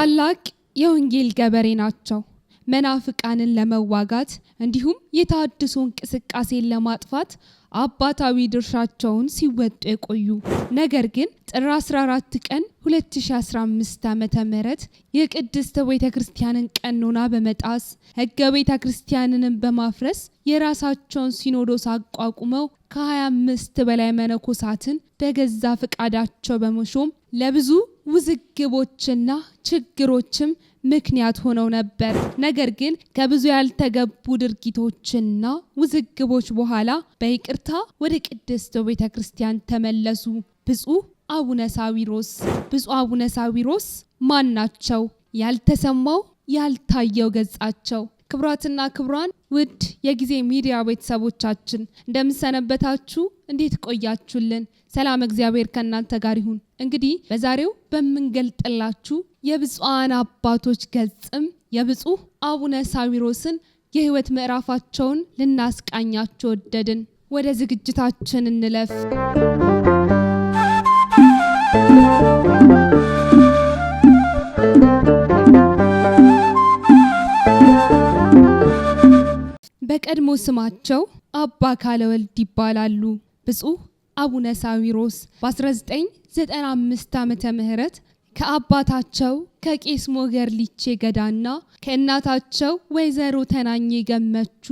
ታላቅ የወንጌል ገበሬ ናቸው። መናፍቃንን ለመዋጋት እንዲሁም የተሐድሶ እንቅስቃሴን ለማጥፋት አባታዊ ድርሻቸውን ሲወጡ የቆዩ ነገር ግን ጥር 14 ቀን 2015 ዓ.ም የቅድስት ቤተክርስቲያንን ቀኖና በመጣስ ሕገ ቤተክርስቲያንን በማፍረስ የራሳቸውን ሲኖዶስ አቋቁመው ከ25 በላይ መነኮሳትን በገዛ ፍቃዳቸው በመሾም ለብዙ ውዝግቦችና ችግሮችም ምክንያት ሆነው ነበር። ነገር ግን ከብዙ ያልተገቡ ድርጊቶችና ውዝግቦች በኋላ በይቅርታ ወደ ቅድስት ቤተክርስቲያን ተመለሱ። ብፁዕ አቡነ ሳዊሮስ። ብፁዕ አቡነ ሳዊሮስ ማን ናቸው? ያልተሰማው ያልታየው ገጻቸው። ክብራትና ክብራን ውድ የጊዜ ሚዲያ ቤተሰቦቻችን እንደምሰነበታችሁ፣ እንዴት ቆያችሁልን? ሰላም እግዚአብሔር ከእናንተ ጋር ይሁን። እንግዲህ በዛሬው በምንገልጥላችሁ የብፁዓን አባቶች ገጽም የብፁዕ አቡነ ሳዊሮስን የህይወት ምዕራፋቸውን ልናስቃኛችሁ ወደድን። ወደ ዝግጅታችን እንለፍ። በቀድሞ ስማቸው አባ ካለወልድ ይባላሉ። ብፁዕ አቡነ ሳዊሮስ በ1995 ዓመተ ምህረት ከአባታቸው ከቄስ ሞገር ሊቼ ገዳና ከእናታቸው ወይዘሮ ተናኘ ገመቹ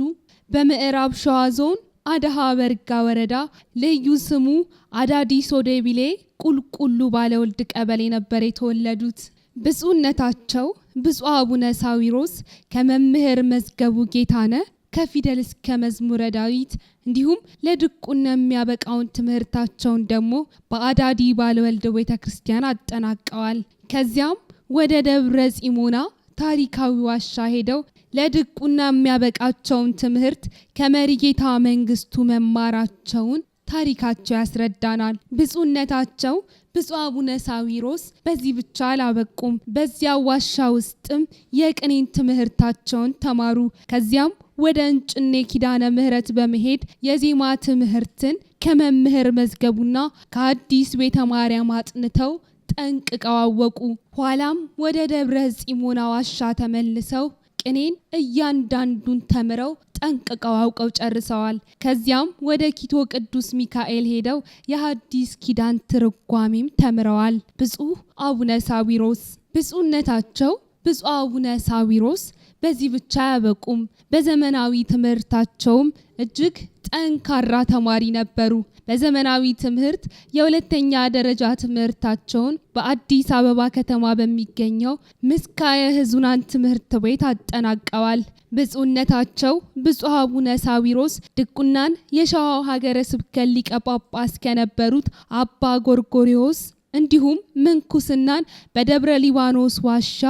በምዕራብ ሸዋ ዞን አደሃ በርጋ ወረዳ ልዩ ስሙ አዳዲ ሶዴቢሌ ቁልቁሉ ባለወልድ ቀበሌ ነበር የተወለዱት። ብፁዕነታቸው ብፁዕ አቡነ ሳዊሮስ ከመምህር መዝገቡ ጌታነህ ከፊደል እስከ መዝሙረ ዳዊት እንዲሁም ለድቁና የሚያበቃውን ትምህርታቸውን ደግሞ በአዳዲ ባለወልድ ቤተክርስቲያን አጠናቀዋል። ከዚያም ወደ ደብረ ጺሞና ታሪካዊ ዋሻ ሄደው ለድቁና የሚያበቃቸውን ትምህርት ከመሪጌታ መንግስቱ መማራቸውን ታሪካቸው ያስረዳናል። ብፁዕነታቸው ብፁዕ አቡነ ሳዊሮስ በዚህ ብቻ አላበቁም። በዚያ ዋሻ ውስጥም የቅኔን ትምህርታቸውን ተማሩ። ከዚያም ወደ እንጭኔ ኪዳነ ምህረት በመሄድ የዜማ ትምህርትን ከመምህር መዝገቡና ከአዲስ ቤተ ማርያም አጥንተው ጠንቅቀው አወቁ። ኋላም ወደ ደብረ ጺሞና ዋሻ ተመልሰው ቅኔን እያንዳንዱን ተምረው ጠንቅቀው አውቀው ጨርሰዋል። ከዚያም ወደ ኪቶ ቅዱስ ሚካኤል ሄደው የሐዲስ ኪዳን ትርጓሜም ተምረዋል። ብፁዕ አቡነ ሳዊሮስ። ብፁዕነታቸው ብፁዕ አቡነ ሳዊሮስ በዚህ ብቻ አያበቁም። በዘመናዊ ትምህርታቸውም እጅግ ጠንካራ ተማሪ ነበሩ። በዘመናዊ ትምህርት የሁለተኛ ደረጃ ትምህርታቸውን በአዲስ አበባ ከተማ በሚገኘው ምስካየ ሕዙናን ትምህርት ቤት አጠናቀዋል። ብፁዕነታቸው ብፁዕ አቡነ ሳዊሮስ ድቁናን የሸዋ ሀገረ ስብከት ሊቀ ጳጳስ ከነበሩት አባ ጎርጎሪዎስ እንዲሁም ምንኩስናን በደብረ ሊባኖስ ዋሻ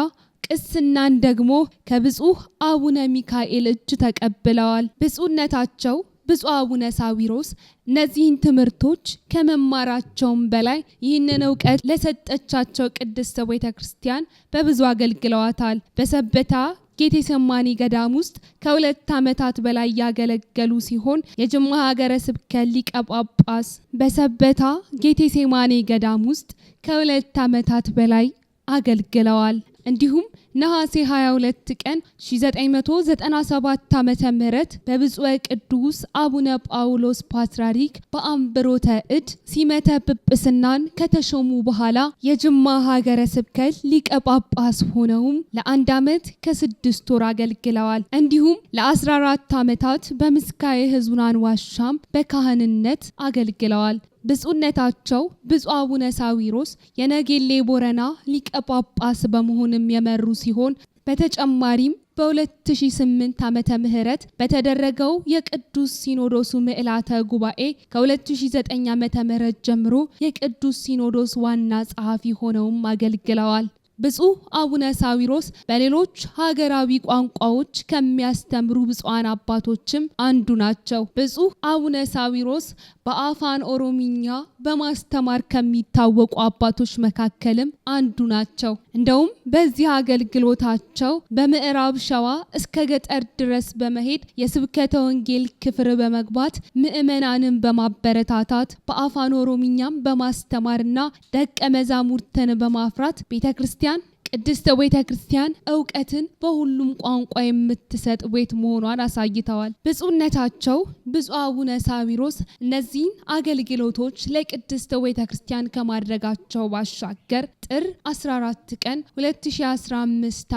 ቅስናን ደግሞ ከብፁዕ አቡነ ሚካኤል እጅ ተቀብለዋል። ብፁዕነታቸው ብፁዕ አቡነ ሳዊሮስ እነዚህን ትምህርቶች ከመማራቸውም በላይ ይህንን እውቀት ለሰጠቻቸው ቅድስት ቤተክርስቲያን በብዙ አገልግለዋታል። በሰበታ ጌቴሰማኒ ገዳም ውስጥ ከ2 ዓመታት በላይ ያገለገሉ ሲሆን የጅማ ሀገረ ስብከት ሊቀ ጳጳስ በሰበታ ጌቴሰማኒ ገዳም ውስጥ ከ2 ዓመታት በላይ አገልግለዋል። እንዲሁም ነሐሴ 22 ቀን 1997 ዓመተ ምህረት በብፁዕ ቅዱስ አቡነ ጳውሎስ ፓትርያርክ በአንብሮተ እድ ሲመተ ጵጵስናን ከተሾሙ በኋላ የጅማ ሀገረ ስብከት ሊቀ ጳጳስ ሆነውም ለ1 ዓመት ከ6 ወር አገልግለዋል። እንዲሁም ለ14 ዓመታት በምስካየ ሕዙናን ዋሻም በካህንነት አገልግለዋል። ብፁዕነታቸው ብፁዕ አቡነ ሳዊሮስ የነጌሌ ቦረና ሊቀ ጳጳስ በመሆንም የመሩ ሲሆን በተጨማሪም በ2008 ዓመተ ምህረት በተደረገው የቅዱስ ሲኖዶሱ ምዕላተ ጉባኤ ከ2009 ዓመተ ምህረት ጀምሮ የቅዱስ ሲኖዶስ ዋና ጸሐፊ ሆነውም አገልግለዋል። ብፁዕ አቡነ ሳዊሮስ በሌሎች ሀገራዊ ቋንቋዎች ከሚያስተምሩ ብፁዓን አባቶችም አንዱ ናቸው። ብፁዕ አቡነ ሳዊሮስ በአፋን ኦሮሚኛ በማስተማር ከሚታወቁ አባቶች መካከልም አንዱ ናቸው። እንደውም በዚህ አገልግሎታቸው በምዕራብ ሸዋ እስከ ገጠር ድረስ በመሄድ የስብከተ ወንጌል ክፍል በመግባት ምዕመናንን በማበረታታት በአፋን ኦሮሚኛም በማስተማርና ደቀ መዛሙርትን በማፍራት ቤተክርስቲያን ቅድስት ቤተ ክርስቲያን ዕውቀትን በሁሉም ቋንቋ የምትሰጥ ቤት መሆኗን አሳይተዋል። ብፁዕነታቸው ብፁዕ አቡነ ሳዊሮስ እነዚህን አገልግሎቶች ለቅድስት ቤተ ክርስቲያን ከማድረጋቸው ባሻገር ጥር 14 ቀን 2015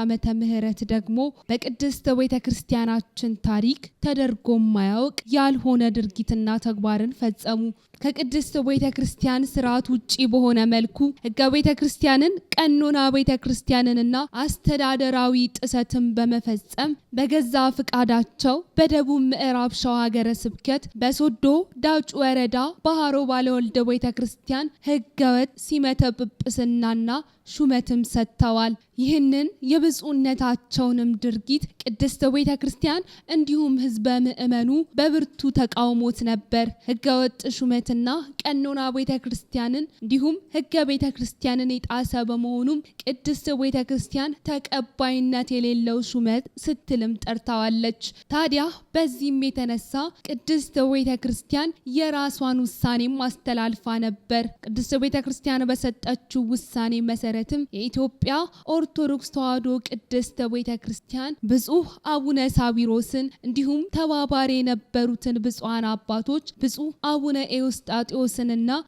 ዓመተ ምህረት ደግሞ በቅድስት ቤተ ክርስቲያናችን ታሪክ ተደርጎ ማያውቅ ያልሆነ ድርጊትና ተግባርን ፈጸሙ። ከቅድስት ቤተ ክርስቲያን ስርዓት ውጪ በሆነ መልኩ ሕገ ቤተ ክርስቲያንን፣ ቀኖና ቤተ ክርስቲያንንና አስተዳደራዊ ጥሰትን በመፈጸም በገዛ ፍቃዳቸው በደቡብ ምዕራብ ሸዋ ሀገረ ስብከት በሶዶ ዳውጭ ወረዳ ባህሮ ባለወልድ ቤተ ክርስቲያን ሕገወጥ ሲመተ ጵጵስናና ሹመትም ሰጥተዋል። ይህንን የብፁዕነታቸውንም ድርጊት ቅድስት ቤተ ክርስቲያን እንዲሁም ሕዝበ ምእመኑ በብርቱ ተቃውሞት ነበር። ሕገወጥ ሹመትና ቀኖና ቤተ ክርስቲያንን እንዲሁም ሕገ ቤተ ክርስቲያንን የጣሰ በመሆኑም ቅድስት ቤተ ክርስቲያን ተቀባይነት የሌለው ሹመት ስትልም ጠርታዋለች። ታዲያ በዚህም የተነሳ ቅድስት ቤተ ክርስቲያን የራሷን ውሳኔም አስተላልፋ ነበር። ቅድስት ቤተ ክርስቲያን በሰጠችው ውሳኔ መሰረትም የኢትዮጵያ ኦርቶዶክስ ተዋሕዶ ቅድስት ቤተ ክርስቲያን ብፁዕ አቡነ ሳዊሮስን እንዲሁም ተባባሪ የነበሩትን ብፁዓን አባቶች ብፁዕ አቡነ ኤዎስጣቴዎስንና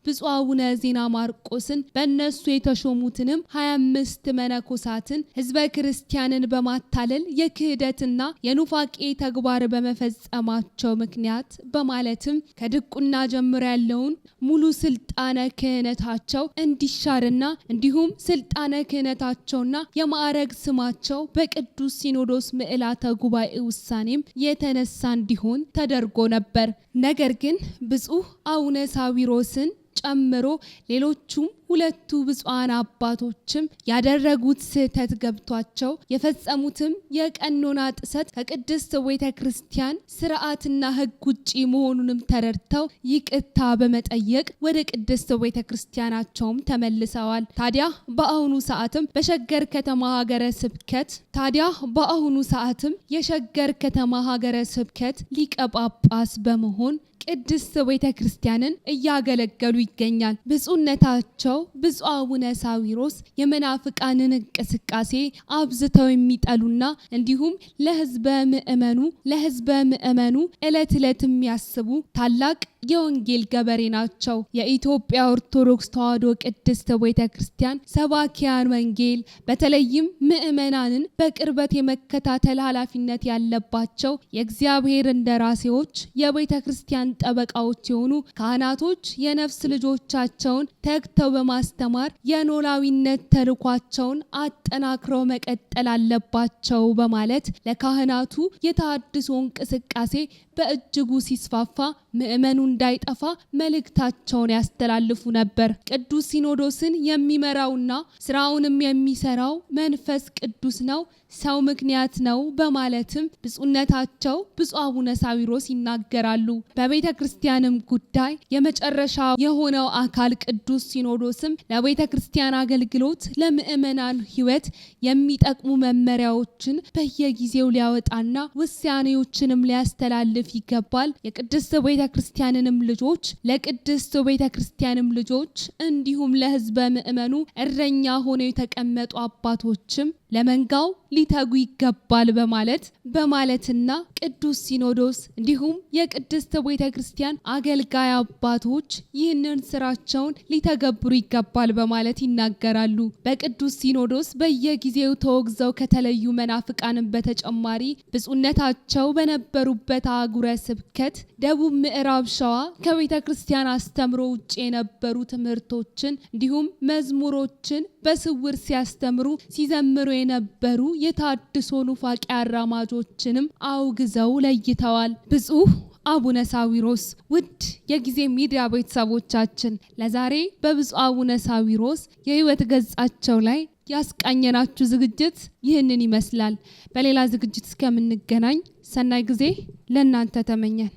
ብፁዕ አቡነ ዜና ማርቆስን በእነሱ የተሾሙትንም 25 መነኮሳትን ሕዝበ ክርስቲያንን በማታለል የክህደትና የኑፋቄ ተግባር በመፈጸማቸው ምክንያት በማለትም ከድቁና ጀምሮ ያለውን ሙሉ ስልጣነ ክህነታቸው እንዲሻርና እንዲሁም ስልጣነ ክህነታቸውና የማዕረግ ስማቸው በቅዱስ ሲኖዶስ ምልዓተ ጉባኤ ውሳኔም የተነሳ እንዲሆን ተደርጎ ነበር። ነገር ግን ብፁዕ አቡነ ሳዊሮስን ጨምሮ ሌሎቹም ሁለቱ ብፁዓን አባቶችም ያደረጉት ስህተት ገብቷቸው የፈጸሙትም የቀኖና ጥሰት ከቅድስት ቤተ ክርስቲያን ስርዓትና ሕግ ውጪ መሆኑንም ተረድተው ይቅርታ በመጠየቅ ወደ ቅድስት ቤተ ክርስቲያናቸውም ተመልሰዋል። ታዲያ በአሁኑ ሰዓትም የሸገር ከተማ ሀገረ ስብከት ሊቀ ጳጳስ በመሆን ቅድስት ቤተ ክርስቲያንን እያገለገሉ ይገኛል። ብፁዕነታቸው ብፁዕ አቡነ ሳዊሮስ የመናፍቃንን እንቅስቃሴ አብዝተው የሚጠሉና እንዲሁም ለሕዝበ ምእመኑ ዕለት ዕለት የሚያስቡ ታላቅ የወንጌል ገበሬ ናቸው። የኢትዮጵያ ኦርቶዶክስ ተዋሕዶ ቅድስት ቤተ ክርስቲያን ሰባኪያን ወንጌል በተለይም ምእመናንን በቅርበት የመከታተል ኃላፊነት ያለባቸው የእግዚአብሔር እንደራሴዎች የቤተ ክርስቲያን ጠበቃዎች የሆኑ ካህናቶች የነፍስ ልጆቻቸውን ተግተው በማስተማር የኖላዊነት ተልኳቸውን አጠናክረው መቀጠል አለባቸው በማለት ለካህናቱ የተሃድሶ እንቅስቃሴ በእጅጉ ሲስፋፋ ምእመኑ እንዳይጠፋ መልእክታቸውን ያስተላልፉ ነበር። ቅዱስ ሲኖዶስን የሚመራውና ስራውንም የሚሰራው መንፈስ ቅዱስ ነው፣ ሰው ምክንያት ነው በማለትም ብፁዕነታቸው ብፁዕ አቡነ ሳዊሮስ ይናገራሉ። በቤተ ክርስቲያንም ጉዳይ የመጨረሻ የሆነው አካል ቅዱስ ሲኖዶስም ለቤተ ክርስቲያን አገልግሎት ለምእመናን ሕይወት የሚጠቅሙ መመሪያዎችን በየጊዜው ሊያወጣና ውሳኔዎችንም ሊያስተላልፍ ይገባል። የቅድስት ቤተ ክርስቲያንንም ልጆች ለቅድስት ቤተ ክርስቲያንም ልጆች እንዲሁም ለሕዝበ ምእመኑ እረኛ ሆነው የተቀመጡ አባቶችም ለመንጋው ሊተጉ ይገባል በማለትና ቅዱስ ሲኖዶስ እንዲሁም የቅድስት ቤተ ክርስቲያን አገልጋይ አባቶች ይህንን ስራቸውን ሊተገብሩ ይገባል በማለት ይናገራሉ። በቅዱስ ሲኖዶስ በየጊዜው ተወግዘው ከተለዩ መናፍቃንም በተጨማሪ ብፁዕነታቸው በነበሩበት አህጉረ ስብከት ደቡብ ምዕራብ ሸዋ ከቤተ ክርስቲያን አስተምሮ ውጭ የነበሩ ትምህርቶችን እንዲሁም መዝሙሮችን በስውር ሲያስተምሩ ሲዘምሩ የነበሩ የታድሶ ኑፋቄ አራማጆችንም አውግዘው ለይተዋል። ብፁዕ አቡነ ሳዊሮስ ውድ የጊዜ ሚዲያ ቤተሰቦቻችን ለዛሬ በብፁዕ አቡነ ሳዊሮስ የሕይወት ገጻቸው ላይ ያስቃኘናችሁ ዝግጅት ይህንን ይመስላል። በሌላ ዝግጅት እስከምንገናኝ ሰናይ ጊዜ ለእናንተ ተመኘን።